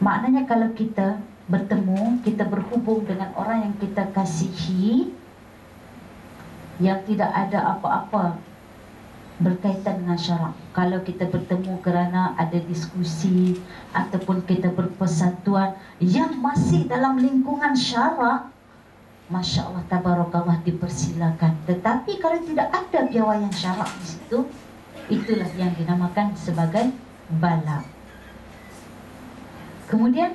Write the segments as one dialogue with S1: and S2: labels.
S1: Maknanya kalau kita bertemu, kita berhubung dengan orang yang kita kasihi, yang tidak ada apa-apa berkaitan dengan syarak. Kalau kita bertemu kerana ada diskusi ataupun kita berpersatuan yang masih dalam lingkungan syarak, Masya Allah, tabarakallah, dipersilakan. Tetapi kalau tidak ada piawaian syarak di situ, itulah yang dinamakan sebagai bala. Kemudian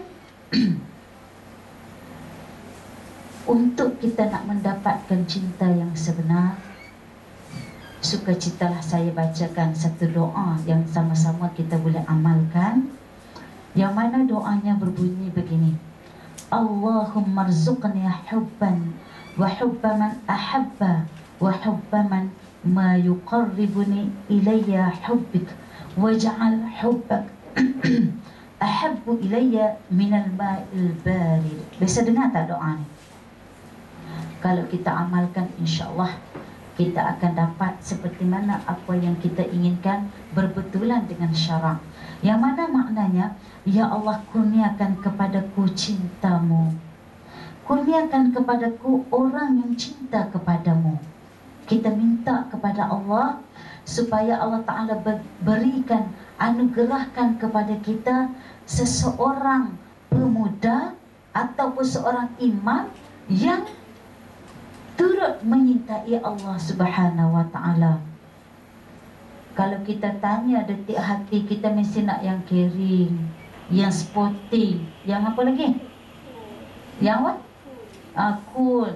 S1: untuk kita nak mendapatkan cinta yang sebenar, sukacitalah saya bacakan satu doa yang sama-sama kita boleh amalkan, yang mana doanya berbunyi begini: Allahumma rzuqni hubban wa hubba man ahabba wa hubba man ma yuqarribuni ilayya hubbik waj'al hubbak ahabbu ilayya minal ma'il barid. Bisa dengar tak doa ni? Kalau kita amalkan, insya-Allah kita akan dapat seperti mana apa yang kita inginkan berbetulan dengan syarak. Yang mana maknanya, ya Allah, kurniakan kepadaku cintamu, kurniakan kepadaku orang yang cinta kepadamu. Kita minta kepada Allah supaya Allah Ta'ala berikan, anugerahkan kepada kita seseorang pemuda ataupun seorang imam yang turut menyintai Allah Subhanahu wa Ta'ala. Kalau kita tanya detik hati, kita mesti nak yang caring, yang sporting, yang apa lagi? Yang apa? Cool.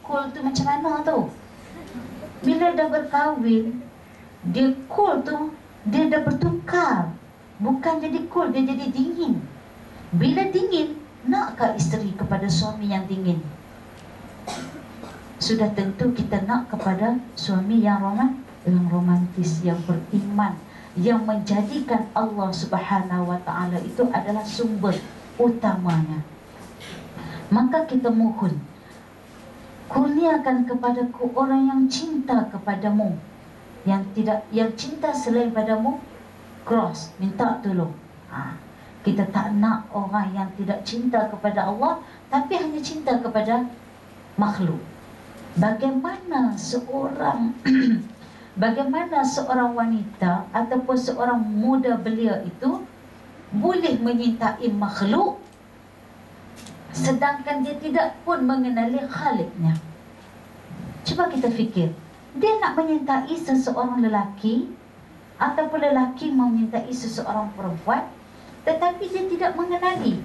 S1: Cool tu macam mana tu? Bila dah berkahwin, dia cool tu, dia dah bertukar. Bukan jadi cool, dia jadi dingin. Bila dingin, nakkah isteri kepada suami yang dingin? Sudah tentu kita nak kepada suami yang romantis, yang beriman, yang menjadikan Allah Subhanahu wa Ta'ala itu adalah sumber utamanya. Maka kita mohon, kurniakan kepadaku orang yang cinta kepadamu, yang cinta selain padamu, cross, minta tolong. Kita tak nak orang yang tidak cinta kepada Allah, tapi hanya cinta kepada makhluk. Bagaimana seorang wanita ataupun seorang muda belia itu boleh menyintai makhluk sedangkan dia tidak pun mengenali Khaliqnya? Cuba kita fikir, dia nak menyintai seseorang lelaki ataupun lelaki menyintai seseorang perempuan, tetapi dia tidak mengenali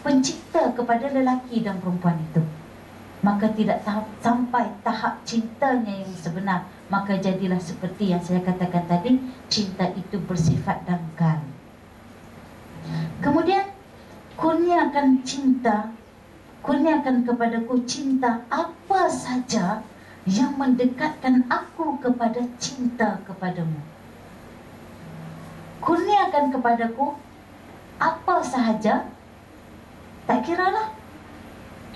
S1: pencipta kepada lelaki dan perempuan itu. Maka tidak sampai tahap cintanya yang sebenar. Maka jadilah seperti yang saya katakan tadi, cinta itu bersifat dangkal. Kemudian kurniakan cinta, kurniakan kepadaku cinta apa saja yang mendekatkan aku kepada cinta kepadamu. Kurniakan kepadaku apa sahaja, tak kiralah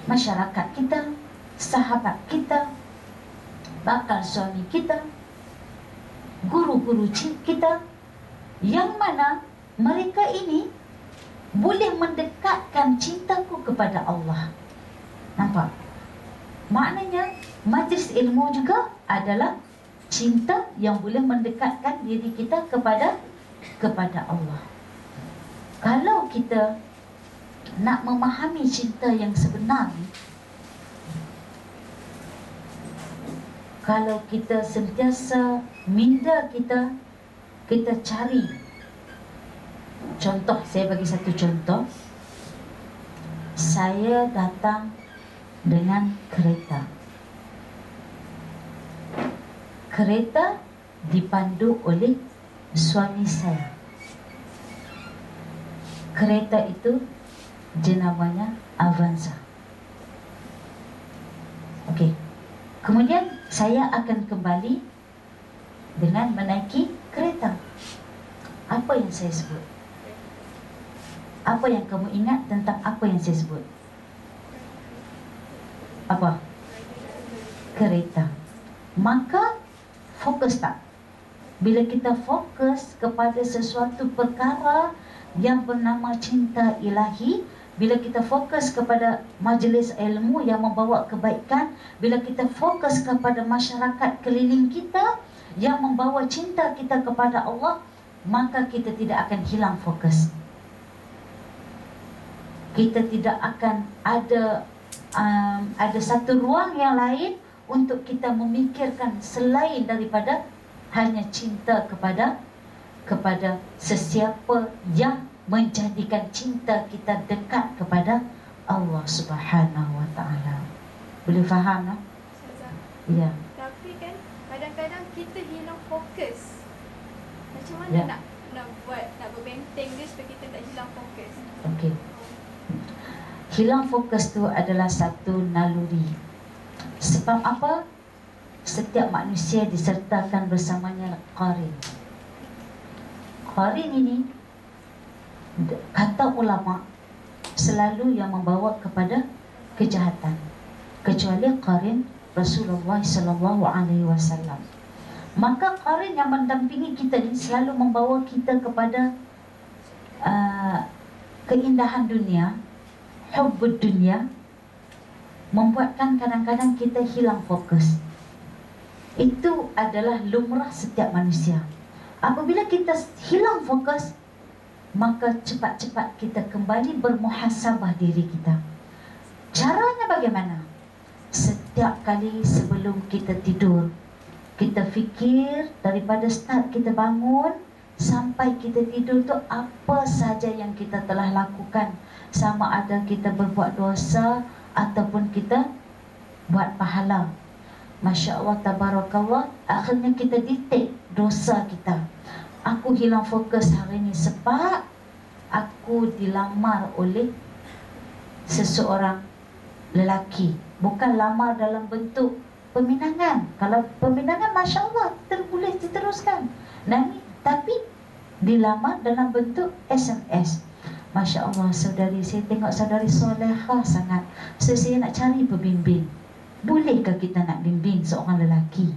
S1: masyarakat kita, sahabat kita, bakal suami kita, guru-guru kita, yang mana mereka ini boleh mendekatkan cintaku kepada Allah. Nampak? Maknanya majlis ilmu juga adalah cinta yang boleh mendekatkan diri kita kepada Allah. Kalau kita nak memahami cinta yang sebenar, kalau kita sentiasa minda kita cari. Contoh, saya bagi satu contoh. Saya datang dengan kereta. Kereta dipandu oleh suami saya. Kereta itu jenamanya Avanza. Okey. Kemudian saya akan kembali dengan menaiki kereta. Apa yang saya sebut? Apa yang kamu ingat tentang apa yang saya sebut? Apa? Kereta. Maka fokus tak? Bila kita fokus kepada sesuatu perkara yang bernama cinta ilahi. Bila kita fokus kepada majlis ilmu yang membawa kebaikan, bila kita fokus kepada masyarakat keliling kita yang membawa cinta kita kepada Allah, maka kita tidak akan hilang fokus. Kita tidak akan ada satu ruang yang lain untuk kita memikirkan selain daripada hanya cinta kepada sesiapa yang menjadikan cinta kita dekat kepada Allah Subhanahu wa taala. Boleh faham tak? Ya.
S2: Tapi kan kadang-kadang kita hilang fokus. Macam mana
S1: Ya.
S2: nak berbenteng dia supaya kita tak hilang fokus?
S1: Okey. Hilang fokus tu adalah satu naluri. Sebab apa? Setiap manusia disertakan bersamanya qarin. Qarin ini, kata ulama, selalu yang membawa kepada kejahatan, kecuali qarin Rasulullah sallallahu alaihi wasallam. Maka qarin yang mendampingi kita ini selalu membawa kita kepada keindahan dunia, hubbud dunia, membuatkan kadang-kadang kita hilang fokus. Itu adalah lumrah setiap manusia. Apabila kita hilang fokus, maka cepat-cepat kita kembali bermuhasabah diri kita. Caranya bagaimana? Setiap kali sebelum kita tidur, kita fikir daripada start kita bangun sampai kita tidur tu apa saja yang kita telah lakukan, sama ada kita berbuat dosa ataupun kita buat pahala. Masya Allah, tabarakallah, akhirnya kita detect dosa kita. Aku hilang fokus hari ini sebab aku dilamar oleh seseorang lelaki. Bukan lamar dalam bentuk peminangan. Kalau peminangan, Masya Allah, boleh diteruskan. Tapi dilamar dalam bentuk SMS. Masya Allah, saudari, saya tengok saudari solehah sangat. So, saya nak cari pembimbing. Bolehkah kita nak bimbing seorang lelaki?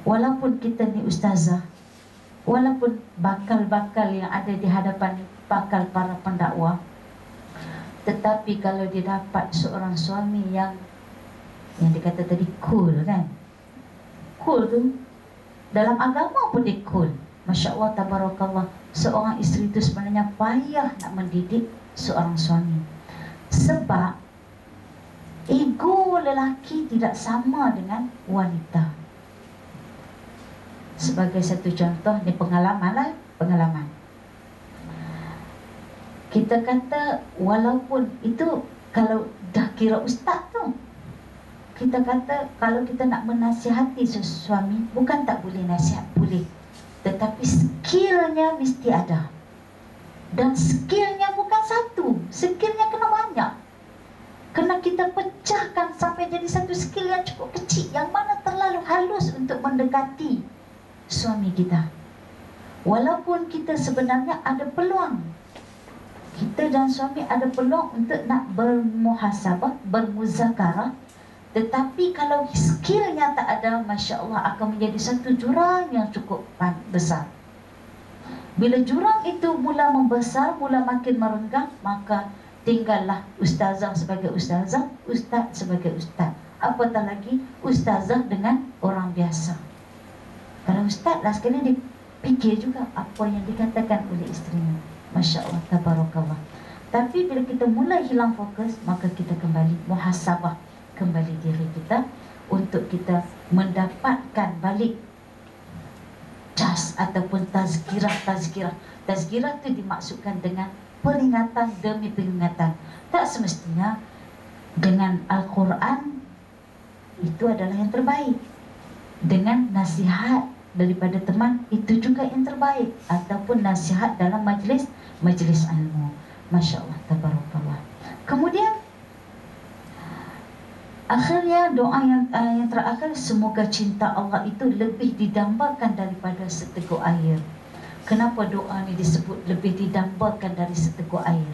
S1: Walaupun kita ni ustazah, walaupun bakal-bakal yang ada di hadapan bakal para pendakwah, tetapi kalau dia dapat seorang suami yang dikata tadi cool, kan? Cool tu dalam agama pun dia cool. Masya Allah, tabarakallah. Seorang isteri itu sebenarnya payah nak mendidik seorang suami. Sebab ego lelaki tidak sama dengan wanita. Sebagai satu contoh, ni pengalaman. Kita kata walaupun itu kalau dah kira ustaz tu, kita kata kalau kita nak menasihati suami, bukan tak boleh nasihat, boleh. Tetapi skillnya mesti ada. Dan skillnya bukan satu, skillnya kena banyak. Kena kita pecahkan sampai jadi satu skill yang cukup kecil, yang mana terlalu halus untuk mendekati suami kita. Walaupun kita sebenarnya ada peluang, kita dan suami ada peluang untuk nak bermuhasabah, bermuzakarah, tetapi kalau skillnya tak ada, Masya Allah, akan menjadi satu jurang yang cukup besar. Bila jurang itu mula membesar, mula makin merenggang, maka tinggallah ustazah sebagai ustazah, ustaz sebagai ustaz. Apatah lagi ustazah dengan orang biasa. Kalau ustaz lah sekali dia fikir juga apa yang dikatakan oleh isterinya. Masya Allah, tabarakallah. Tapi bila kita mula hilang fokus, maka kita kembali muhasabah kembali diri kita untuk kita mendapatkan balik jas ataupun tazkirah. Tazkirah itu dimaksudkan dengan peringatan demi peringatan. Tak semestinya dengan Al-Quran itu adalah yang terbaik. Dengan nasihat daripada teman itu juga yang terbaik, ataupun nasihat dalam majlis ilmu. Masya Allah, tabarakallah. Kemudian akhirnya doa yang terakhir, semoga cinta Allah itu lebih didambakan daripada seteguk air. Kenapa doa ini disebut lebih didambakan dari seteguk air?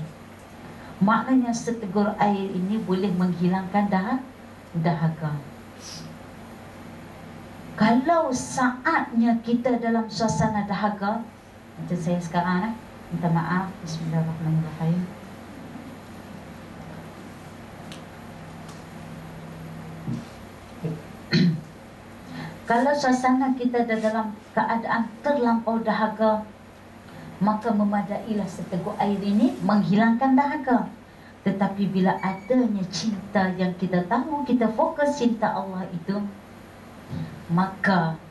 S1: Maknanya seteguk air ini boleh menghilangkan dahaga. Kalau saatnya kita dalam suasana dahaga, macam saya sekarang, Minta maaf. Bismillahirrahmanirrahim. Kalau suasana kita dalam keadaan terlampau dahaga, maka memadailah seteguk air ini menghilangkan dahaga. Tetapi bila adanya cinta yang kita tahu, kita fokus cinta Allah itu, maka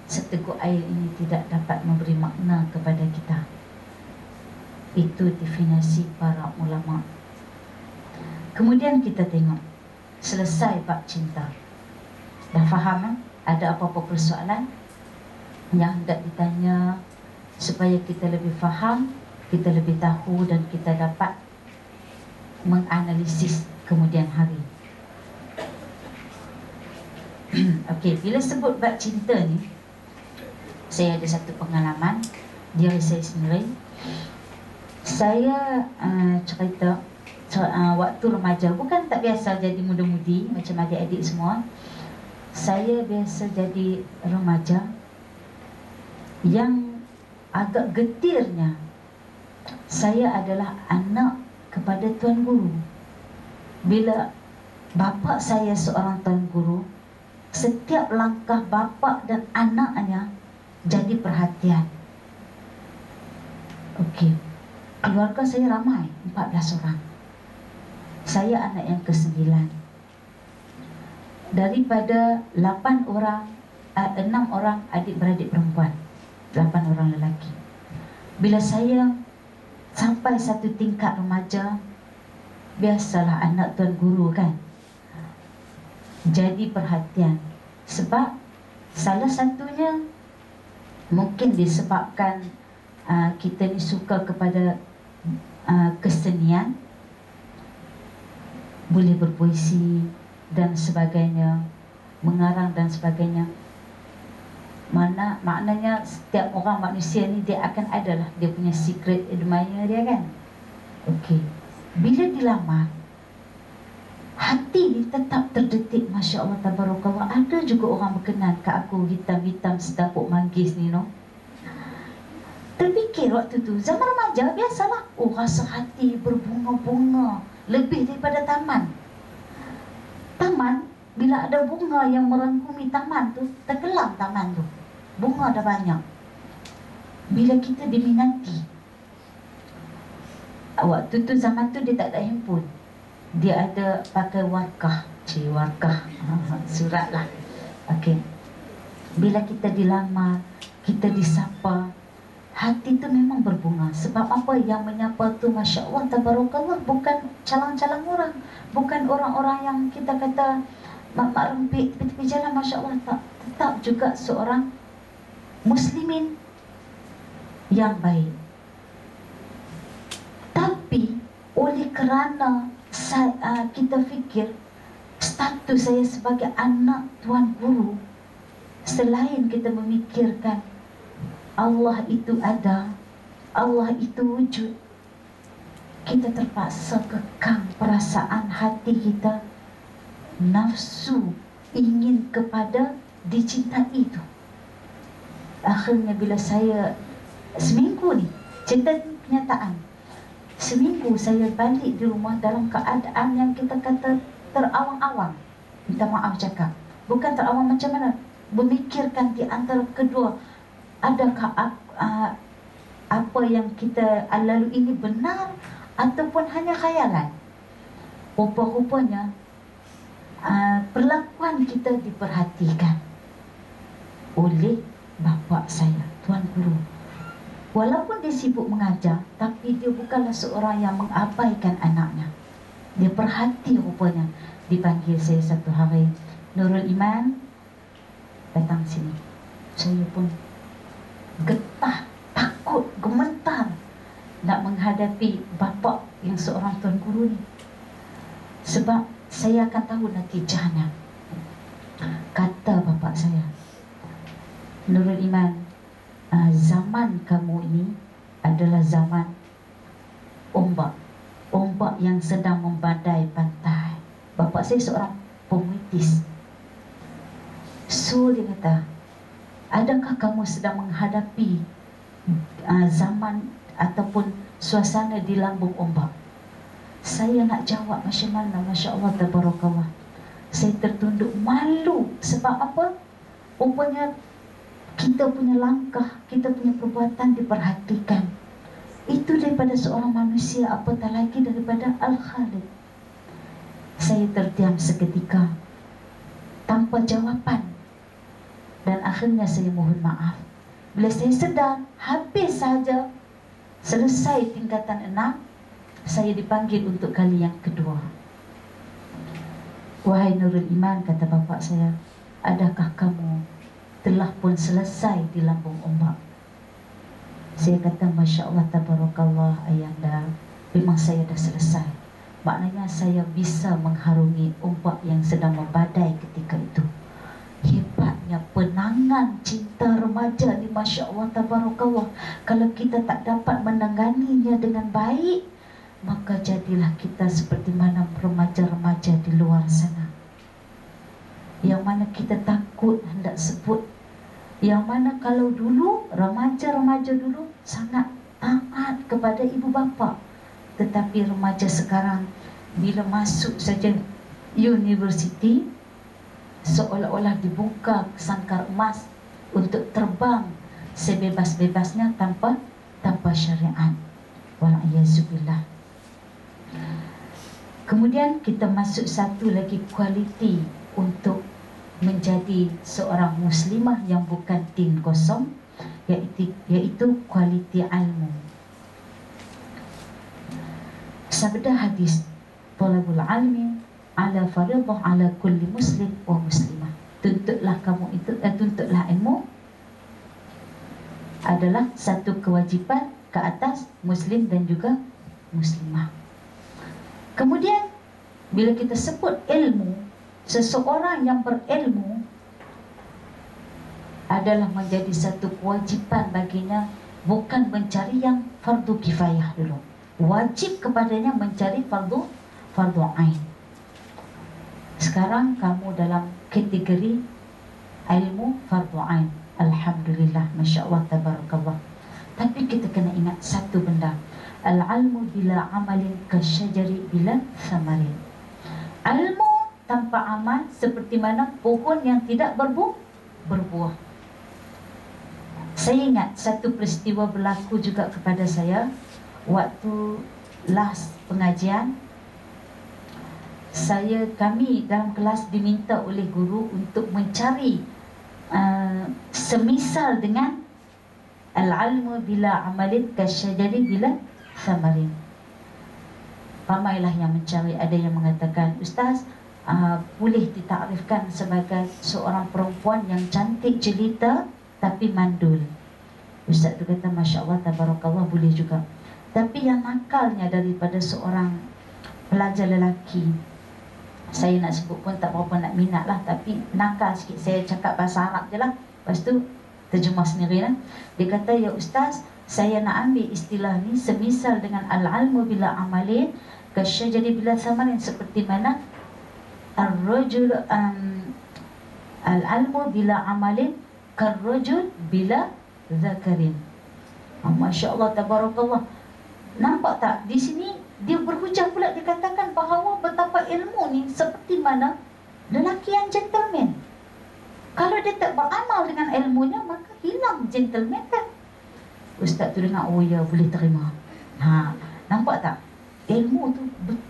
S1: seteguk air ini tidak dapat memberi makna kepada kita. Itu definisi para ulama. Kemudian kita tengok, selesai bab cinta. Dah faham? Ada apa-apa persoalan yang hendak ditanya supaya kita lebih faham, kita lebih tahu dan kita dapat menganalisis kemudian hari. Okey, bila sebut bab cinta ni, saya ada satu pengalaman diri saya sendiri. Saya cerita waktu remaja, bukan tak biasa jadi muda-mudi macam adik-adik semua. Saya biasa jadi remaja yang agak getirnya. Saya adalah anak kepada tuan guru. Bila bapa saya seorang tuan guru, setiap langkah bapa dan anaknya jadi perhatian. Okey, keluarga saya ramai, 14 orang. Saya anak yang ke-9. Daripada 8 orang, 6 orang adik-beradik perempuan, 8 orang lelaki. Bila saya sampai satu tingkat remaja, biasalah anak tuan guru kan, jadi perhatian. Sebab salah satunya mungkin disebabkan kita ni suka kepada kesenian, boleh berpuisi dan sebagainya, mengarang dan sebagainya. Maknanya setiap orang manusia ni dia akan adalah dia punya secret admirer dia kan. Okey, bila dilamar, hati ni tetap terdetik. Masya Allah, tabarakallah. Ada juga orang berkenan kat aku, hitam-hitam sedapuk manggis ni, no. Terfikir waktu tu, zaman remaja biasalah, oh rasa hati berbunga-bunga, lebih daripada taman. Taman, bila ada bunga yang merangkumi taman tu, tenggelam taman tu. Bunga dah banyak. Bila kita diminati, waktu tu zaman tu dia tak ada handphone, dia ada pakai warkah. Warkah, surat lah. Okey, bila kita dilamar, kita disapa, hati tu memang berbunga. Sebab apa? Yang menyapa tu, Masya Allah, tabarakallah, bukan calang-calang orang, bukan orang-orang yang kita kata mak rempit tepi-tepi jalan, Masya Allah, tak. Tetap juga seorang muslimin yang baik. Tapi oleh kerana kita fikir status saya sebagai anak tuan guru, selain kita memikirkan Allah itu ada, Allah itu wujud, kita terpaksa kekang perasaan hati kita, nafsu ingin kepada dicintai itu. Akhirnya bila saya seminggu ni, cerita kenyataan, seminggu saya balik di rumah dalam keadaan yang kita kata terawang-awang. Minta maaf cakap, bukan terawang macam mana, memikirkan di antara kedua, adakah apa yang kita lalu ini benar ataupun hanya khayalan. Rupa-rupanya perlakuan kita diperhatikan oleh bapa saya, tuan guru. Walaupun dia sibuk mengajar, tapi dia bukanlah seorang yang mengabaikan anaknya. Dia perhati rupanya. Dipanggil saya satu hari, Nurul Iman, datang sini. Saya pun getah, takut, gemetar nak menghadapi bapa yang seorang tuan guru ni. Sebab saya akan tahu natijahnya. Kata bapa saya, Nurul Iman, zaman kamu ini adalah zaman ombak. Ombak yang sedang membadai pantai. Bapa saya seorang pemuitis. So dia kata, adakah kamu sedang menghadapi zaman ataupun suasana di lambung ombak. Saya nak jawab macam mana, Masya Allah, tabarakallah. Saya tertunduk malu. Sebab apa? Rupanya kita punya langkah, kita punya perbuatan diperhatikan. Itu daripada seorang manusia, apatah lagi daripada Al-Khaliq. Saya terdiam seketika tanpa jawapan. Dan akhirnya saya mohon maaf. Bila saya sedar, habis saja, selesai tingkatan 6, saya dipanggil untuk kali yang kedua. Wahai Nurul Iman, kata bapa saya, adakah kamu telah pun selesai di lambung ombak? Saya kata, Masya Allah, tabarakallah ayahanda, memang saya dah selesai. Maknanya saya bisa mengharungi ombak yang sedang membadai ketika itu. Hebatnya penangan cinta remaja ni, Masya Allah, tabarakallah. Kalau kita tak dapat menanganinya dengan baik, maka jadilah kita seperti mana remaja-remaja di luar sana, yang mana kita takut hendak sebut, yang mana kalau dulu remaja-remaja dulu sangat taat kepada ibu bapa, tetapi remaja sekarang bila masuk saja universiti, seolah-olah dibuka sangkar emas untuk terbang sebebas-bebasnya tanpa syariat. Wal'iyyazubillah. Kemudian kita masuk satu lagi kualiti untuk menjadi seorang muslimah yang bukan tin kosong, yaitu kualiti ilmu. Sabda hadis, talabul ilmi ala faridah ala kulli muslim wa muslimah. Tuntutlah kamu itu, tuntutlah ilmu adalah satu kewajipan ke atas muslim dan juga muslimah. Kemudian bila kita sebut ilmu, seseorang yang berilmu adalah menjadi satu kewajipan baginya, bukan mencari yang fardu kifayah dulu. Wajib kepadanya mencari fardu ain. Sekarang kamu dalam kategori ilmu fardu ain. Alhamdulillah, Masya Allah, tabarakallah. Tapi kita kena ingat satu benda, al-ilmu bila amalin kasyajari bila samarin. Ilmu tanpa amal seperti mana pohon yang tidak berbuah. Saya ingat satu peristiwa berlaku juga kepada saya waktu last pengajian. Kami dalam kelas diminta oleh guru untuk mencari semisal dengan al-ilmu bila amalin kasyajari bila samarin. Ramailah yang mencari. Ada yang mengatakan, Ustaz, boleh ditakrifkan sebagai seorang perempuan yang cantik jelita tapi mandul. Ustaz tu kata, Masya Allah, tabarakallah, boleh juga. Tapi yang nakalnya daripada seorang pelajar lelaki, saya nak sebut pun tak berapa nak minat lah, tapi nakal sikit. Saya cakap bahasa Arab je lah, lepas tu terjemah sendiri lah. Dia kata, ya Ustaz, saya nak ambil istilah ni semisal dengan al-ilmu bila amalin kasyajari bila samarin, seperti mana ar-rajul al-ilmu bila amalin karrajul bila zakarin. Masya Allah, tabarakallah. Nampak tak di sini dia berhujah pula, dikatakan bahawa betapa ilmu ni seperti mana lelaki yang gentleman. Kalau dia tak beramal dengan ilmunya, maka hilang gentleman kan. Ustaz tu dengar, oh ya, boleh terima. Nampak tak? Ilmu tu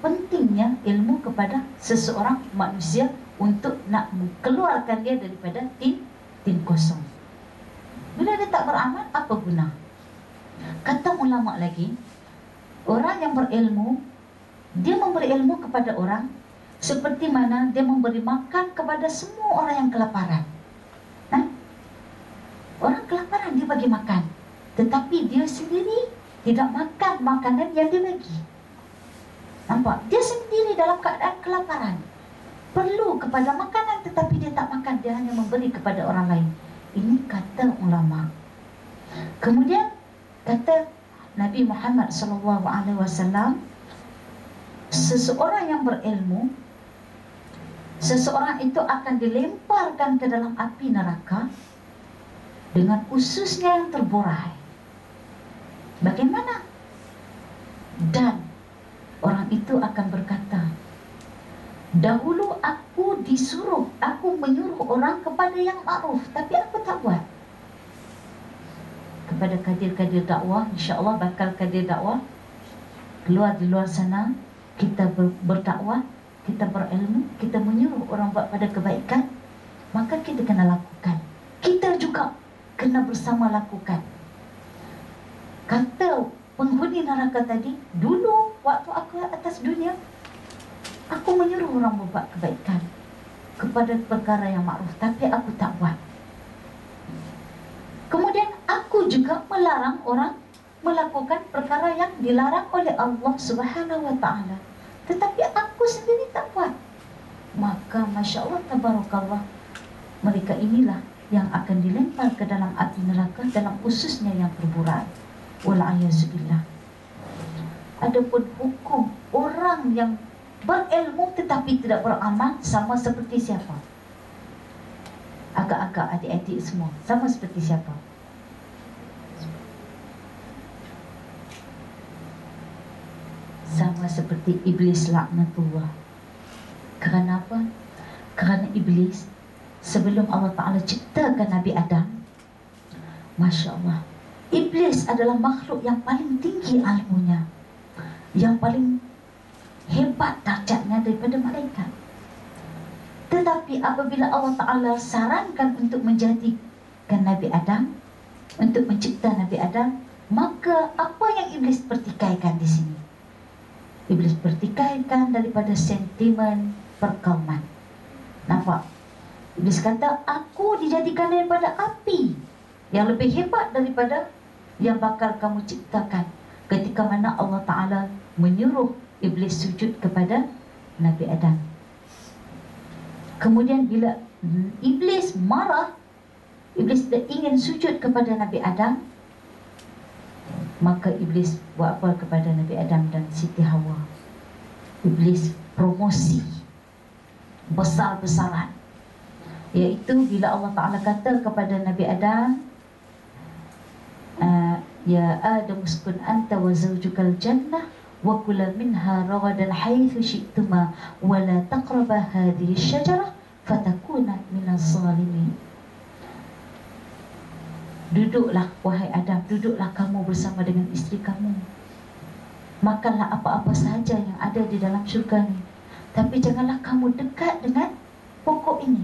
S1: pentingnya, ilmu kepada seseorang manusia untuk nak keluarkan dia daripada tin kosong. Bila dia tak beramal, apa guna? Kata ulama lagi, orang yang berilmu, dia memberi ilmu kepada orang seperti mana dia memberi makan kepada semua orang yang kelaparan. Orang kelaparan dia bagi makan, tetapi dia sendiri tidak makan makanan yang dia bagi. Nampak? Dia sendiri dalam keadaan kelaparan, perlu kepada makanan, tetapi dia tak makan, dia hanya memberi kepada orang lain. Ini kata ulama. Kemudian kata Nabi Muhammad SAW, seseorang yang berilmu, seseorang itu akan dilemparkan ke dalam api neraka dengan ususnya yang terburai. Bagaimana? Dan orang itu akan berkata, dahulu aku menyuruh orang kepada yang ma'ruf, tapi aku tak buat. Kepada kadir-kadir dakwah, insya-Allah bakal kadir dakwah keluar di luar sana, kita berdakwah, kita berilmu, kita menyuruh orang buat pada kebaikan, maka kita kena lakukan. Kita juga kena bersama lakukan. Kata penghuni neraka tadi, dulu waktu aku atas dunia, aku menyuruh orang membuat kebaikan kepada perkara yang makruf, tapi aku tak buat. Kemudian aku juga melarang orang melakukan perkara yang dilarang oleh Allah Subhanahu wa ta'ala, tetapi aku sendiri tak buat. Maka Masya Allah, tabarakallah, mereka inilah yang akan dilempar ke dalam api neraka dalam ususnya yang berburai. Wal'ayazubillah. Adapun hukum orang yang berilmu tetapi tidak beramal sama seperti siapa? Agak-agak adik-adik semua, sama seperti siapa? Sama seperti iblis laknatullah. Kerana apa? Kerana iblis sebelum Allah Ta'ala ciptakan Nabi Adam, Masya Allah, iblis adalah makhluk yang paling tinggi ilmunya, yang paling hebat darjatnya daripada malaikat. Tetapi apabila Allah Ta'ala sarankan untuk menjadikan Nabi Adam, untuk mencipta Nabi Adam, maka apa yang iblis pertikaikan di sini? Iblis pertikaikan daripada sentimen perkauman. Nampak? Iblis kata, aku dijadikan daripada api yang lebih hebat daripada yang bakal kamu ciptakan. Ketika mana Allah Ta'ala menyuruh iblis sujud kepada Nabi Adam. Kemudian bila iblis marah, iblis tidak ingin sujud kepada Nabi Adam, maka iblis buat apa kepada Nabi Adam dan Siti Hawa? Iblis promosi besar-besaran, iaitu bila Allah Ta'ala kata kepada Nabi Adam, ya Adam uskun anta wa zawjukal jannah wa kula minha ragadan haitsu syi'tuma wa la taqraba hadhihi syajarah fatakuna minaz zalimin. Duduklah wahai Adam, duduklah kamu bersama dengan isteri kamu, makanlah apa-apa sahaja yang ada di dalam syurga ni, tapi janganlah kamu dekat dengan pokok ini,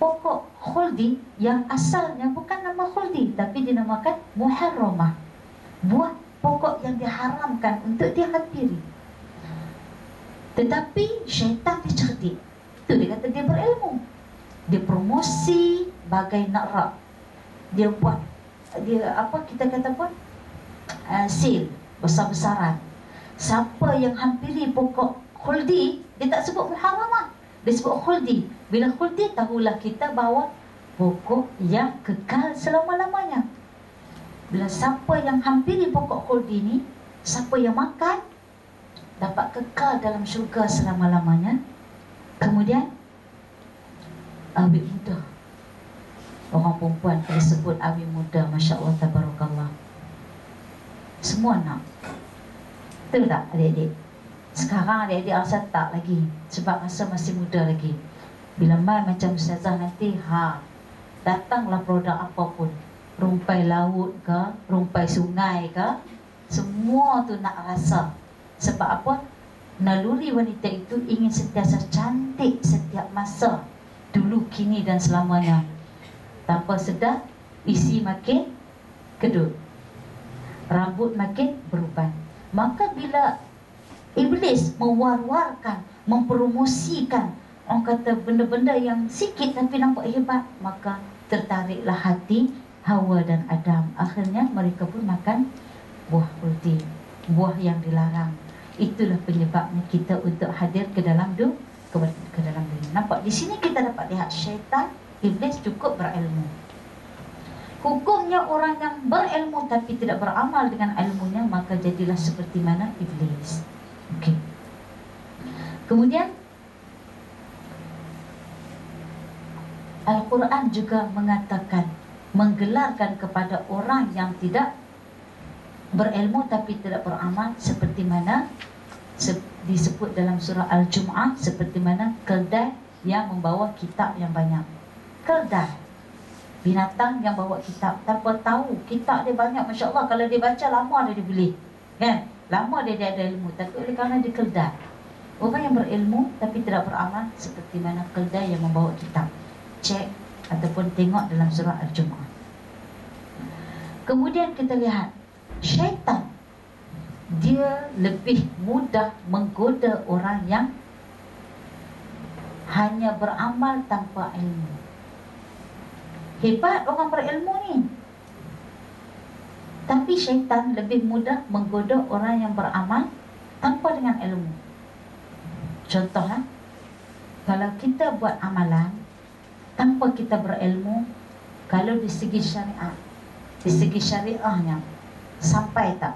S1: pokok khuldi yang asalnya bukan nama khuldi tapi dinamakan muharramah, buah pokok yang diharamkan untuk dihampiri. Tetapi syaitan dia cerdik, tu dia kata dia berilmu, dia promosi bagai nakrak, dia buat, dia apa kita kata pun sale besar-besaran. Siapa yang hampiri pokok khuldi, dia tak sebut muharramah, dia sebut khuldi. Bila khuldi, tahulah kita bahawa pokok yang kekal selama-lamanya. Bila siapa yang hampiri pokok khuldi ni, siapa yang makan, dapat kekal dalam syurga selama-lamanya. Kemudian awet muda. Orang perempuan kalau sebut awet muda, Masya Allah, tabarakallah, semua nak. Betul tak adik-adik? Sekarang adik-adik rasa tak lagi, sebab masa masih muda lagi. Bila mai macam Ustazah nanti, datanglah produk apapun, rumpai laut ke, rumpai sungai ke, semua tu nak rasa. Sebab apa? Naluri wanita itu ingin sentiasa cantik setiap masa, dulu, kini dan selamanya. Tanpa sedar, isi makin kedut, rambut makin beruban. Maka bila iblis mewar-warkan, mempromosikan, orang kata benda-benda yang sikit tapi nampak hebat, maka tertariklah hati Hawa dan Adam. Akhirnya mereka pun makan buah khuldi, buah yang dilarang. Itulah penyebabnya kita untuk hadir ke dalam ke dalam dunia. Nampak di sini kita dapat lihat syaitan, iblis cukup berilmu. Hukumnya orang yang berilmu tapi tidak beramal dengan ilmunya, maka jadilah seperti mana iblis. Okey. Kemudian Al-Quran juga mengatakan, menggelarkan kepada orang yang tidak berilmu tapi tidak beramal, seperti mana disebut dalam surah Al-Jum'ah, seperti mana keldai yang membawa kitab yang banyak. Keldai, binatang yang bawa kitab tanpa tahu kitab dia banyak, Masya Allah, kalau dia baca lama dia beli, kan? Lama dia ada ilmu, tapi oleh kerana dia keldai. Orang yang berilmu tapi tidak beramal seperti mana keldai yang membawa kitab. Cek ataupun tengok dalam surah Al-Jum'ah. Kemudian kita lihat syaitan, dia lebih mudah menggoda orang yang hanya beramal tanpa ilmu. Hebat orang berilmu ni, tapi syaitan lebih mudah menggoda orang yang beramal tanpa dengan ilmu. Contohlah, kalau kita buat amalan tanpa kita berilmu, kalau di segi syariat, di segi syariahnya, sampai tak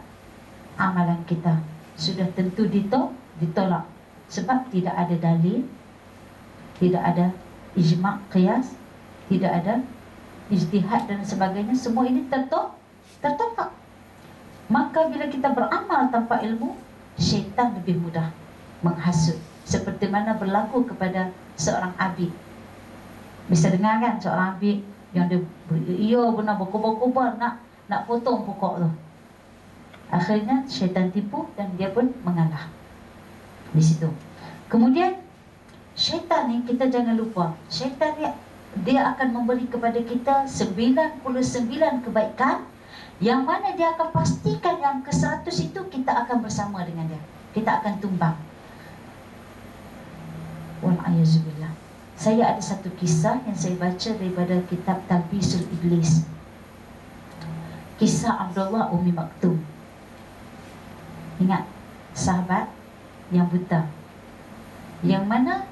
S1: amalan kita, sudah tentu ditolak. Sebab tidak ada dalil, tidak ada ijma' qiyas, tidak ada ijtihad dan sebagainya. Semua ini tertolak. Maka bila kita beramal tanpa ilmu, syaitan lebih mudah menghasut. Seperti mana berlaku kepada seorang abid. Bisa dengar kan, seorang abid yang dia benar berkobar-kobar nak potong pokok tu. Akhirnya syaitan tipu dan dia pun mengalah di situ. Kemudian syaitan ni, kita jangan lupa, syaitan ni dia akan memberi kepada kita 99 kebaikan, yang mana dia akan pastikan yang ke-100 itu kita akan bersama dengan dia, kita akan tumbang. Wal'ayazubillah. Saya ada satu kisah yang saya baca daripada kitab Talbisul Iblis, kisah Abdullah Umi Maktum. Ingat, sahabat yang buta, yang mana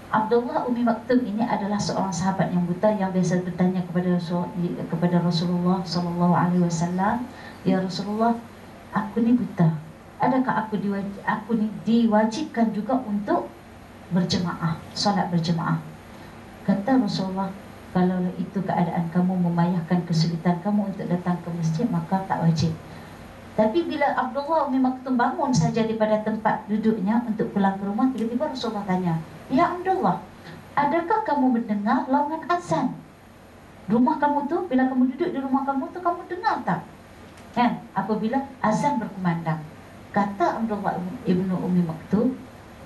S1: Abdullah Umi Maktum ini adalah seorang sahabat yang buta yang biasa bertanya kepada Rasulullah sallallahu alaihi wasallam, "Ya Rasulullah, aku ni buta. Adakah aku ni diwajibkan juga untuk berjemaah, solat berjemaah?" Kata Rasulullah, "Kalau itu keadaan kamu memayahkan kesulitan kamu untuk datang ke masjid, maka tak wajib." Tapi bila Abdullah Umi Maktum bangun saja daripada tempat duduknya untuk pulang ke rumah, tiba-tiba Rasulullah tanya, "Ya Abdullah, adakah kamu mendengar laungan azan? Rumah kamu tu, bila kamu duduk di rumah kamu tu, kamu dengar tak? Kan? Apabila azan berkumandang." Kata Abdullah ibnu Umi Maktum,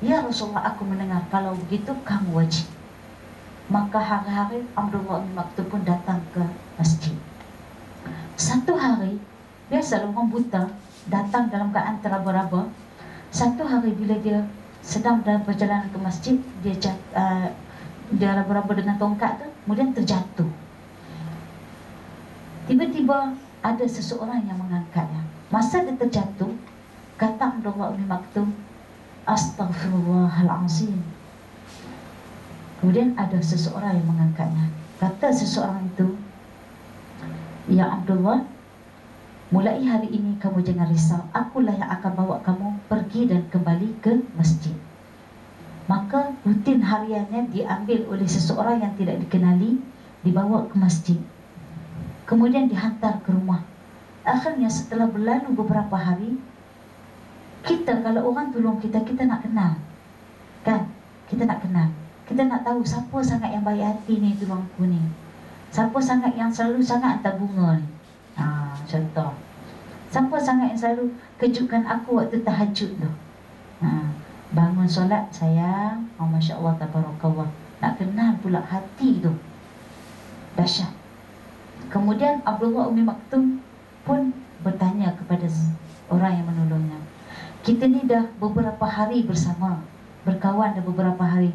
S1: "Ya Rasulullah, aku mendengar. Kalau begitu kamu wajib." Maka hari-hari Abdullah Umi Maktum pun datang ke masjid. Satu hari, biasa orang buta datang dalam keadaan teraba-raba. Satu hari bila dia sedang dalam perjalanan ke masjid, dia raba-raba dengan tongkat tu, kemudian terjatuh. Tiba-tiba ada seseorang yang mengangkatnya. Masa dia terjatuh, kata Abdullah Umi Maktum, "Astaghfirullahalazim." Kemudian ada seseorang yang mengangkatnya. Kata seseorang itu, "Ya Abdullah, mulai hari ini kamu jangan risau. Akulah yang akan bawa kamu pergi dan kembali ke masjid." Maka rutin hariannya diambil oleh seseorang yang tidak dikenali, dibawa ke masjid, kemudian dihantar ke rumah. Akhirnya setelah berlalu beberapa hari, kita kalau orang tolong kita, kita nak kenal, kan? Kita nak kenal, kita nak tahu siapa sangat yang baik hati ni, tolong aku ni, siapa sangat yang selalu sangat hantar bunga ni. Contoh, siapa sangat yang selalu kejutkan aku waktu tahajud tu. Bangun solat, sayang, Masya Allah, tabarakallah. Nak kenal pula hati tu, dahsyat. Kemudian Abdullah Umi Maktum pun bertanya kepada orang yang menolongnya, "Kita ni dah beberapa hari bersama, berkawan dah beberapa hari,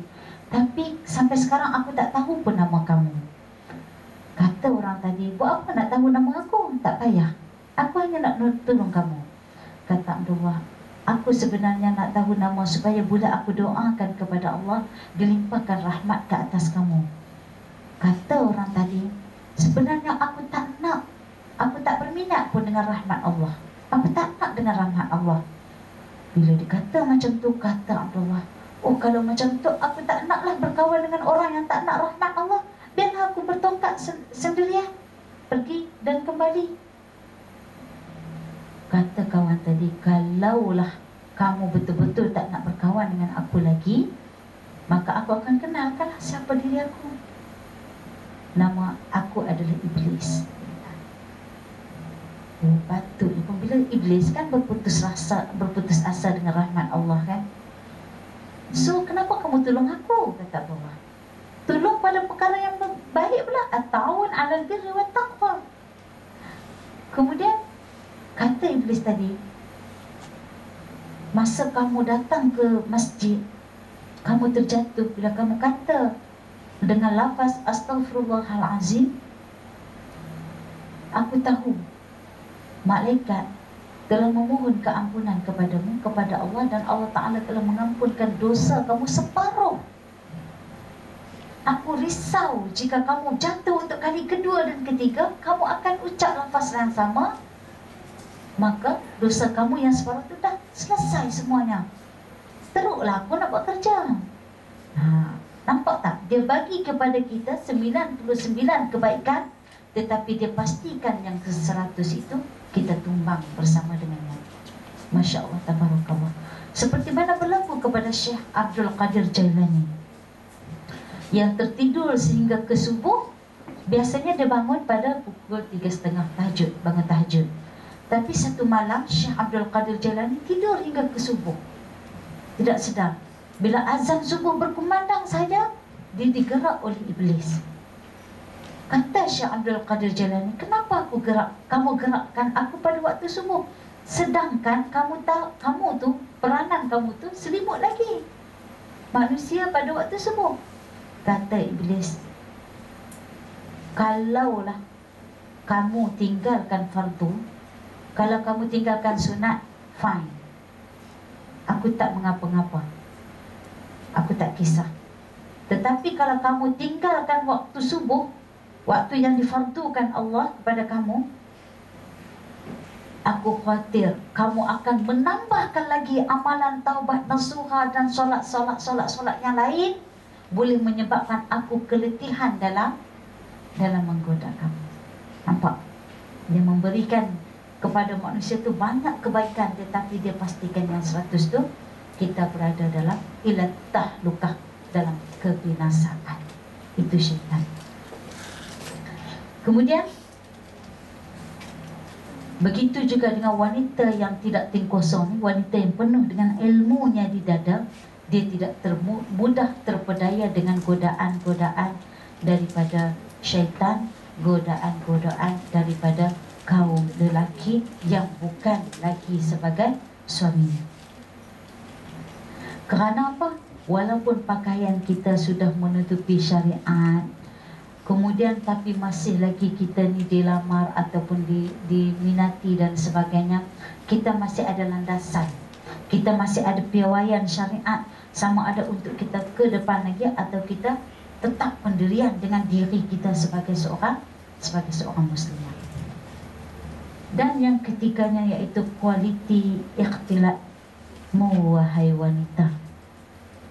S1: tapi sampai sekarang aku tak tahu pun nama kamu." Kata orang tadi, "Buat apa nak tahu nama aku? Tak payah, aku hanya nak tolong kamu." Kata Abdullah, "Aku sebenarnya nak tahu nama supaya bila aku doakan kepada Allah, dilimpahkan rahmat ke atas kamu." Kata orang tadi, "Sebenarnya aku tak berminat pun dengan rahmat Allah. Aku tak nak dengan rahmat Allah." Bila dikata macam tu, kata Abdullah, "Oh, kalau macam tu, aku tak naklah berkawan dengan orang yang tak nak rahmat Allah. Biarlah aku bertongkat sendirian, pergi dan kembali." Kata kawan tadi, kalaulah kamu betul-betul tak nak berkawan dengan aku lagi, maka aku akan kenalkanlah siapa diri aku. Nama aku adalah Iblis. Oh, patutnya pun bila Iblis kan berputus asa dengan rahmat Allah kan. So kenapa kamu tolong aku? Kata Allah, tolong pada perkara yang baik pula. At-ta'awun 'alal birri wat taqwa. Kemudian kata Iblis tadi, masa kamu datang ke masjid, kamu terjatuh bila kamu kata dengan lafaz astaghfirullahalazim, aku tahu malaikat telah memohon keampunan kepadamu, kepada Allah, dan Allah Ta'ala telah mengampunkan dosa kamu separuh. Aku risau jika kamu jatuh untuk kali kedua dan ketiga, kamu akan ucap lafaz yang sama, maka dosa kamu yang separuh itu dah selesai semuanya. Teruklah aku nak buat kerja. Nampak tak? Dia bagi kepada kita 99 kebaikan, tetapi dia pastikan yang ke-100 itu kita tumbang bersama dengannya. Masya Allah, tabarakallah. Seperti mana berlaku kepada Syekh Abdul Qadir Jailani, yang tertidur sehingga ke subuh. Biasanya dia bangun pada pukul 3.30 tahajud, bangun tahajud. Tapi satu malam Syekh Abdul Qadir Jailani tidur hingga ke subuh, tidak sedar. Bila azan subuh berkumandang saja, dia digerak oleh iblis. Kata Syekh Abdul Qadir Jailani, kenapa aku gerak? Kamu gerakkan aku pada waktu subuh, sedangkan kamu tahu, peranan kamu tu selimut lagi manusia pada waktu subuh. Kata iblis, kalaulah kamu tinggalkan fardu, kalau kamu tinggalkan sunat, fine, aku tak mengapa-ngapa, aku tak kisah. Tetapi kalau kamu tinggalkan waktu subuh, waktu yang difardukan Allah kepada kamu, aku khawatir kamu akan menambahkan lagi amalan taubat nasuha dan solat yang lain, boleh menyebabkan aku keletihan dalam menggoda kamu. Nampak? Dia memberikan kepada manusia tu banyak kebaikan, tetapi dia pastikan yang 100 tu kita berada dalam ilat tahlukah, dalam kebinasaan. Itu syaitan. Kemudian begitu juga dengan wanita yang tidak tingkosong, wanita yang penuh dengan ilmunya di dada. Dia tidak mudah terpedaya dengan godaan-godaan daripada syaitan, godaan-godaan daripada kaum lelaki yang bukan lagi sebagai suaminya. Kerana apa? Walaupun pakaian kita sudah menutupi syariat, kemudian tapi masih lagi kita ni dilamar ataupun diminati dan sebagainya, kita masih ada landasan, kita masih ada piawaian syariat, sama ada untuk kita ke depan lagi atau kita tetap pendirian dengan diri kita sebagai seorang muslimah. Dan yang ketiganya iaitu kualiti ikhtilatmu, wahai wanita.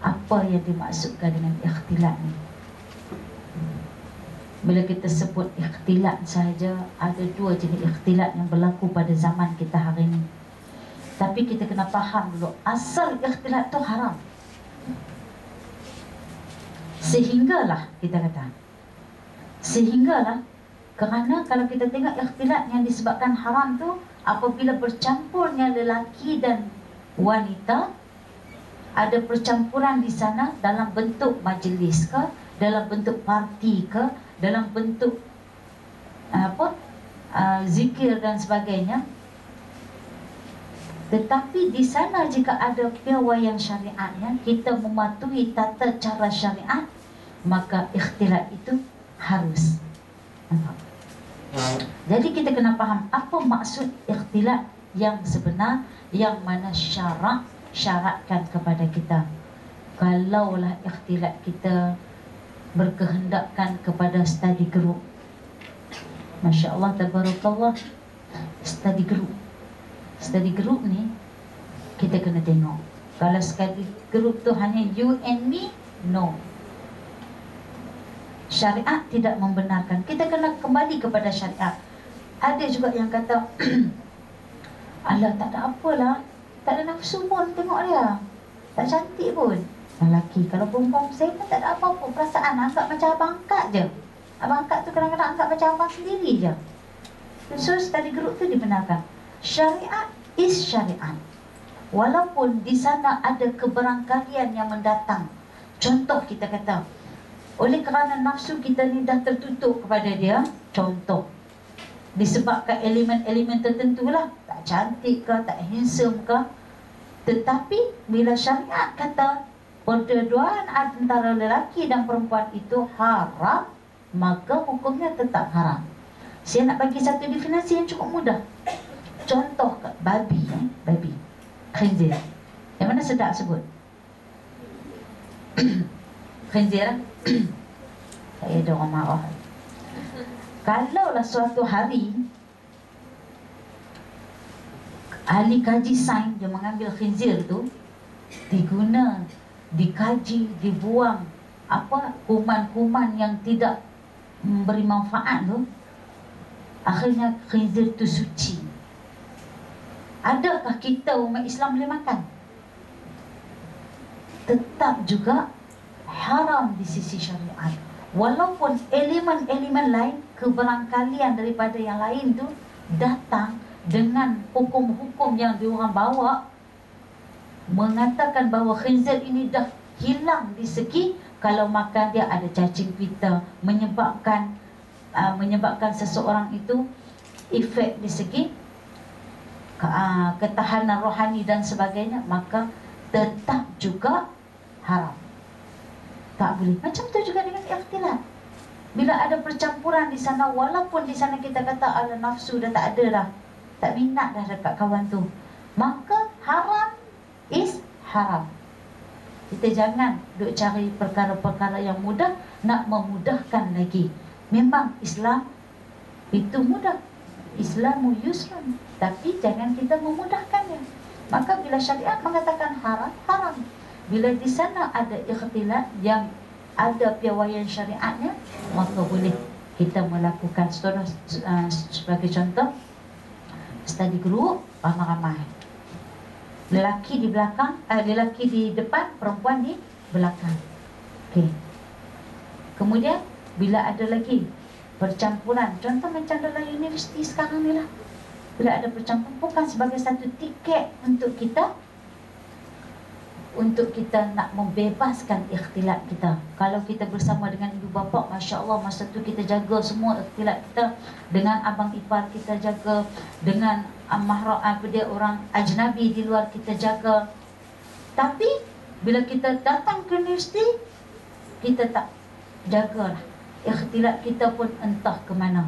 S1: Apa yang dimaksudkan dengan ikhtilat ni? Bila kita sebut ikhtilat saja, ada dua jenis ikhtilat yang berlaku pada zaman kita hari ini. Tapi kita kena faham dulu, asal ikhtilat tu haram. Sehinggalah kerana kalau kita tengok ikhtilat yang disebabkan haram tu, apabila bercampurnya lelaki dan wanita, ada percampuran di sana dalam bentuk majlis ke, dalam bentuk parti ke, dalam bentuk zikir dan sebagainya. Tetapi di sana jika ada piawaian syariatnya, kita mematuhi tata cara syariat, maka ikhtilat itu harus. Jadi kita kena faham apa maksud ikhtilat yang sebenar, yang mana syaratkan kepada kita. Kalaulah ikhtilat kita berkehendakkan kepada study group, Masya Allah, tabarakallah, study group ni kita kena tengok. Kalau study group tu hanya you and me, no, syariat tidak membenarkan. Kita kena kembali kepada syariat. Ada juga yang kata Alah, tak ada apalah, tak ada nafsu pun tengok dia, tak cantik pun. Lelaki, kalau perempuan saya kan tak ada apa-apa perasaan, anggap macam abang angkat je. Abang angkat tu kadang-kadang anggap macam abang sendiri je. So study group tu dibenarkan. Syariat is syariat, walaupun di sana ada keberangkalian yang mendatang. Contoh kita kata, oleh kerana nafsu kita ni dah tertutup kepada dia, contoh, disebabkan elemen-elemen tertentu lah, tak cantik ke, tak handsome ke. Tetapi bila syariat kata perjodohan antara lelaki dan perempuan itu haram, maka hukumnya tetap haram. Saya nak bagi satu definisi yang cukup mudah. Contoh babi, babi, khinzir. Yang mana sedap sebut? Khinzir. Saya ada orang marah. Kalaulah suatu hari ahli kaji sains dia mengambil khinzir tu, dikaji, dibuang apa kuman-kuman yang tidak memberi manfaat tu, akhirnya khinzir tu suci. Adakah kita umat Islam boleh makan? Tetap juga haram di sisi syariat. Walaupun elemen-elemen lain, keberangkalian daripada yang lain tu datang dengan hukum-hukum yang diorang bawa, mengatakan bahawa khinzir ini dah hilang di segi kalau makan dia ada cacing pita, menyebabkan seseorang itu efek di segi ketahanan rohani dan sebagainya, maka tetap juga haram. Tak boleh. Macam tu juga dengan ikhtilat. Bila ada percampuran di sana, walaupun di sana kita kata ala nafsu dah tak ada dah, tak minat dah dekat kawan tu, maka haram is haram. Kita jangan duk cari perkara-perkara yang mudah, nak memudahkan lagi. Memang Islam itu mudah, Islamu yusrun, tapi jangan kita memudahkannya. Maka bila syariat mengatakan haram, haram. Bila di sana ada ikhtilat yang ada piawaian syariatnya, maka boleh kita melakukan. Sebagai contoh, study group ramai-ramai, lelaki di belakang, lelaki di depan, perempuan di belakang. Okey. Kemudian bila ada lagi percampuran, contoh macam dalam universiti sekarang ni lah, bila ada percampuran, bukan sebagai satu tiket untuk kita nak membebaskan ikhtilat kita. Kalau kita bersama dengan ibu bapa, Masya Allah, masa tu kita jaga semua ikhtilat kita. Dengan abang ipar kita jaga, dengan mahram dia orang ajnabi di luar kita jaga. Tapi bila kita datang ke universiti, kita tak jagalah ikhtilat kita pun entah ke mana.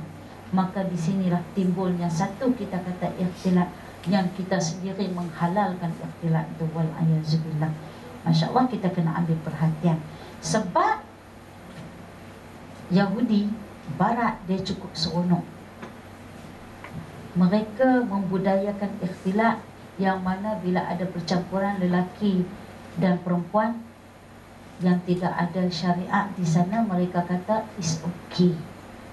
S1: Maka di sinilah timbulnya satu kita kata ikhtilat yang kita sendiri menghalalkan ikhtilat itu, wal-ayazubillah. Masya Allah, kita kena ambil perhatian. Sebab Yahudi Barat dia cukup seronok. Mereka membudayakan ikhtilat yang mana bila ada percampuran lelaki dan perempuan yang tidak ada syariat di sana, mereka kata is okay.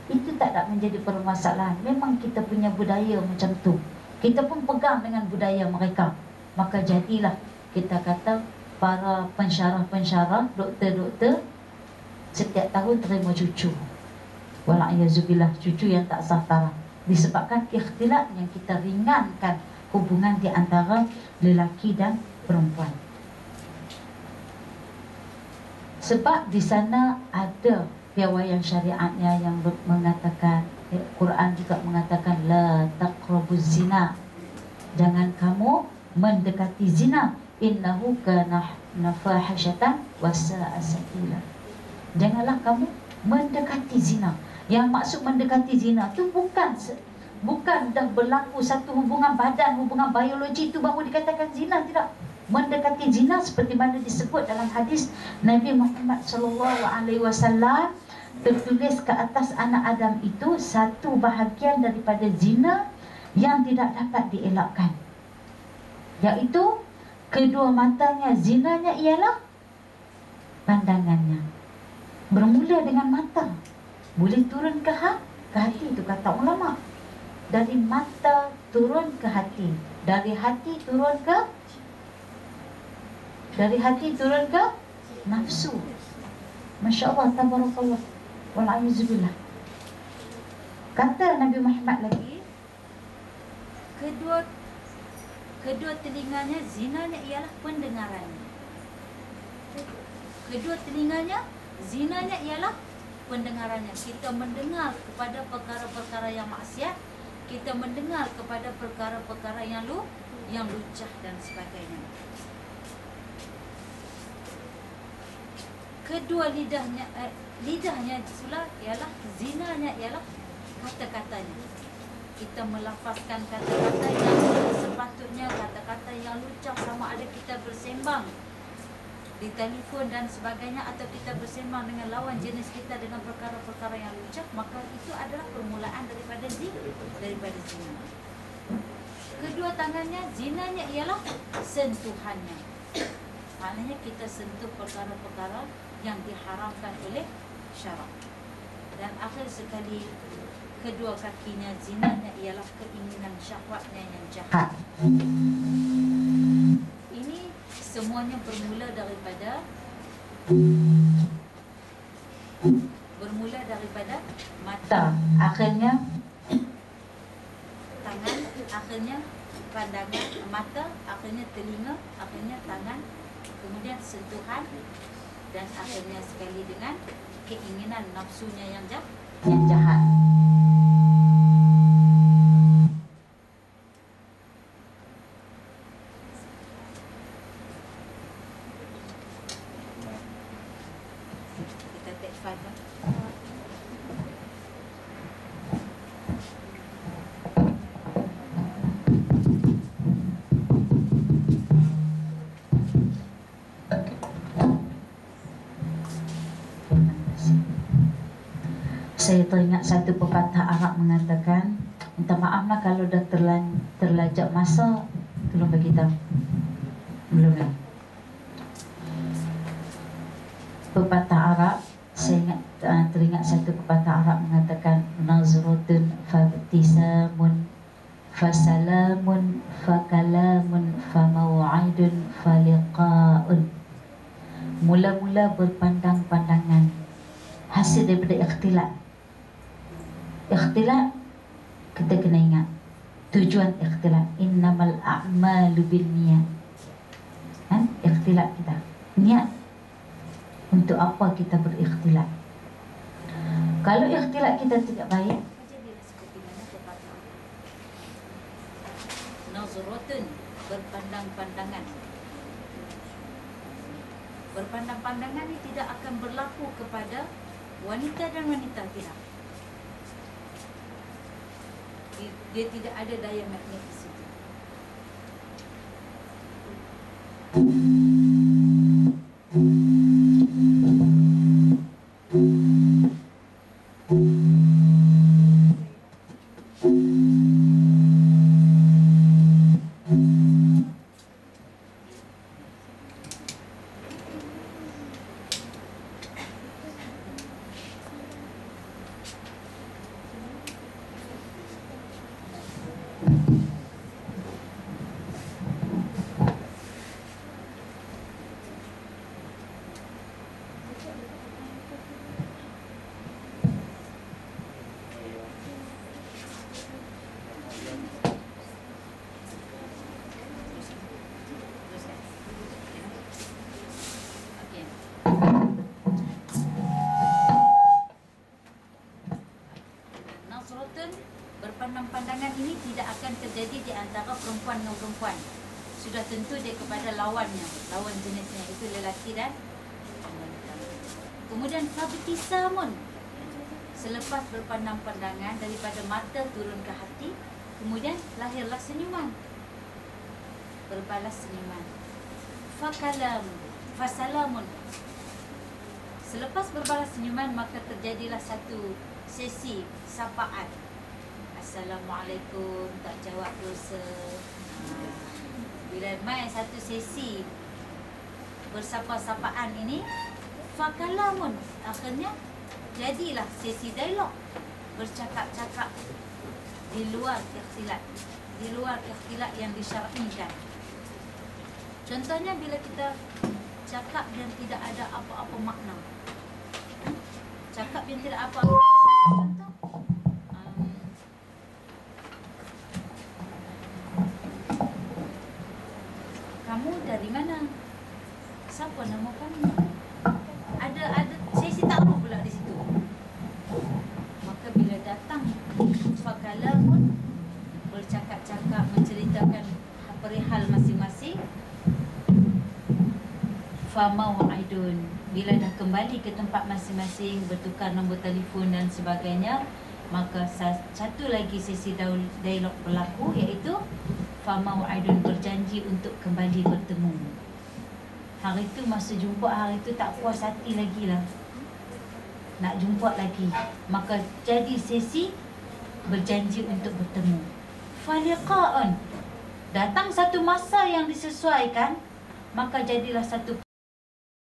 S1: Itu tak ada menjadi permasalahan. Memang kita punya budaya macam tu, kita pun pegang dengan budaya mereka. Maka jadilah kita kata para pensyarah-pensyarah, doktor-doktor setiap tahun terima cucu. Wala'ayazubillah, cucu yang tak sah taraf. Disebabkan ikhtilat yang kita ringankan hubungan di antara lelaki dan perempuan. Sebab di sana ada piawaian syariatnya yang mengatakan, Quran juga mengatakan la taqrabuz zina, jangan kamu mendekati zina, innahu kana fahishatan wa sa'a sabila. Janganlah kamu mendekati zina. Yang maksud mendekati zina tu bukan dah berlaku satu hubungan badan, hubungan biologi tu baru dikatakan zina, tidak. Mendekati zina seperti mana disebut dalam hadis Nabi Muhammad SAW, tertulis ke atas anak Adam itu satu bahagian daripada zina yang tidak dapat dielakkan, iaitu kedua matanya. Zinanya ialah pandangannya. Bermula dengan mata, boleh turun ke hati, itu kata ulama. Dari mata turun ke hati. Dari hati turun ke nafsu. Masya Allah, tabarakallah, wal'ayyuzubillah. Kata Nabi Muhammad lagi,
S3: kedua telinganya, zinanya ialah pendengarannya. Kedua telinganya, zinanya ialah pendengarannya. Kita mendengar kepada perkara-perkara yang maksiat, kita mendengar kepada perkara-perkara yang lucah dan sebagainya. Kedua lidahnya pula ialah zinanya, ialah kata-katanya. Kita melafazkan kata-kata yang sepatutnya, kata-kata yang lucah, sama ada kita bersembang di telefon dan sebagainya, atau kita bersembang dengan lawan jenis kita dengan perkara-perkara yang lucah, maka itu adalah permulaan daripada zina. Kedua tangannya, zinanya ialah sentuhannya. Maknanya kita sentuh perkara-perkara yang diharamkan oleh syarak. Dan akhir sekali, kedua kakinya, zinanya ialah keinginan syahwatnya yang jahat. Ini semuanya bermula daripada mata,
S1: akhirnya
S3: tangan, akhirnya pandangan, mata, akhirnya telinga, akhirnya tangan, kemudian sentuhan, dan akhirnya sekali dengan keinginan nafsunya yang
S1: jahat.
S3: Kita take 5 lah.
S1: Saya teringat satu pepatah Arab mengatakan, minta maaflah kalau dah terlajak masa, tolong beritahu. Belum lagi. Pepatah Arab, saya teringat satu pepatah Arab mengatakan, nazratun fabtisamun fasalamun fakalamun famaw'idun faliqa'un. Mula-mula berpandang-pandangan, hasil daripada ikhtilat. Ikhtilat, kita kena ingat tujuan ikhtilat, innamal a'malu binniyat. Ikhtilat kita, niat untuk apa kita berikhtilat. Kalau ikhtilat kita tidak baik,
S3: Jadilah seperti mana pepatah. Nazratun, berpandang-pandangan. Berpandang-pandangan ini tidak akan berlaku kepada wanita dan wanita, tidak. Dia tidak ada daya magnet di situ. Berpandang-pandangan ini tidak akan terjadi di antara perempuan dengan perempuan. Sudah tentu dia kepada lawannya, lawan jenisnya, itu lelaki dan wanita. Kemudian fabtisamun, selepas berpandang-pandangan daripada mata turun ke hati, kemudian lahirlah senyuman, berbalas senyuman. Fasalamun, selepas berbalas senyuman maka terjadilah satu sesi sapaan. Assalamualaikum, tak jawab dosa. Bila main satu sesi bersapa-sapaan ini, fakalamun, akhirnya jadilah sesi dialog, bercakap-cakap di luar ikhtilat. di luar ikhtilat yang disyar'ikan. Contohnya bila kita cakap yang tidak ada apa-apa makna. Cakap yang tidak apa-apa. Contoh, kamu dari mana? Siapa nama kamu? Ada sesi taruh pula di situ. Maka bila datang fakalamun, bercakap-cakap, menceritakan perihal masing-masing, famau'idun, bila dah kembali ke tempat masing-masing, bertukar nombor telefon dan sebagainya, maka satu lagi sesi dialog berlaku, iaitu famau'idun, berjanji untuk kembali bertemu. Hari tu masa jumpa hari tu tak puas hati lagi lah, nak jumpa lagi, maka jadi sesi berjanji untuk bertemu. Faliqa'un, datang satu masa yang disesuaikan, maka jadilah satu